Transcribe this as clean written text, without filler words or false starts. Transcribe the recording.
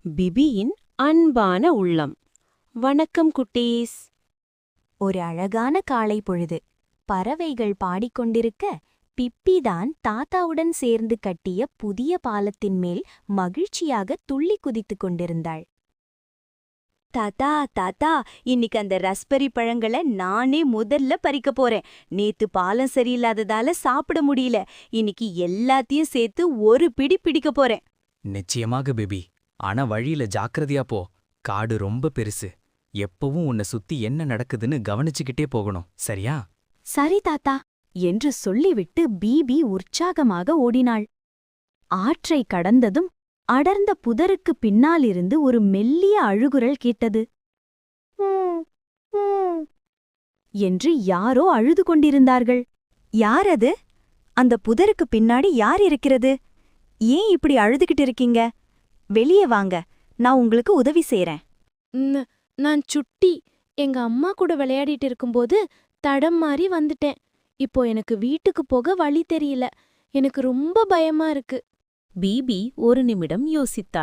பிபியின் அன்பான உள்ளம். வணக்கம் குட்டீஸ். ஒரு அழகான காலை பொழுது பறவைகள் பாடிக்கொண்டிருக்க பிப்பிதான் தாத்தாவுடன் சேர்ந்து கட்டிய புதிய பாலத்தின் மேல் மகிழ்ச்சியாக துள்ளி குதித்துக் கொண்டிருந்தாள். தாத்தா தாத்தா, இன்னைக்கு அந்த ரஸ்பெரி பழங்களை நானே முதல்ல பறிக்க போறேன். நேத்து பாலம் சரியில்லாததால சாப்பிட முடியல. இன்னைக்கு எல்லாத்தையும் சேர்த்து ஒரு பிடி பிடிக்க போறேன். நிச்சயமாக பேபி, ஆனா வழியில ஜாக்கிரதையா போ. காடு ரொம்ப பெருசு. எப்பவும் உன்னை சுத்தி என்ன நடக்குதுன்னு கவனிச்சுக்கிட்டே போகணும், சரியா? சரி தாத்தா என்று சொல்லிவிட்டு பிபி உற்சாகமாக ஓடினாள். ஆற்றை கடந்ததும் அடர்ந்த புதருக்கு பின்னாலிருந்து ஒரு மெல்லிய அழுகுரல் கேட்டது. என்று யாரோ அழுது கொண்டிருந்தார்கள். யார் அது? அந்த புதருக்கு பின்னாடி யார் இருக்கிறது? ஏன் இப்படி அழுதுகிட்டு இருக்கீங்க? வெளியே வாங்க, நான் உங்களுக்கு உதவி செய்றேன். நான் சுட்டி. எங்க அம்மா கூட விளையாடிட்டு இருக்கும்போது தடம் மாறி வந்துட்டேன். இப்போ எனக்கு வீட்டுக்கு போக வழி தெரியல. எனக்கு ரொம்ப பயமா இருக்கு. பிபி ஒரு நிமிடம் யோசித்தாள்.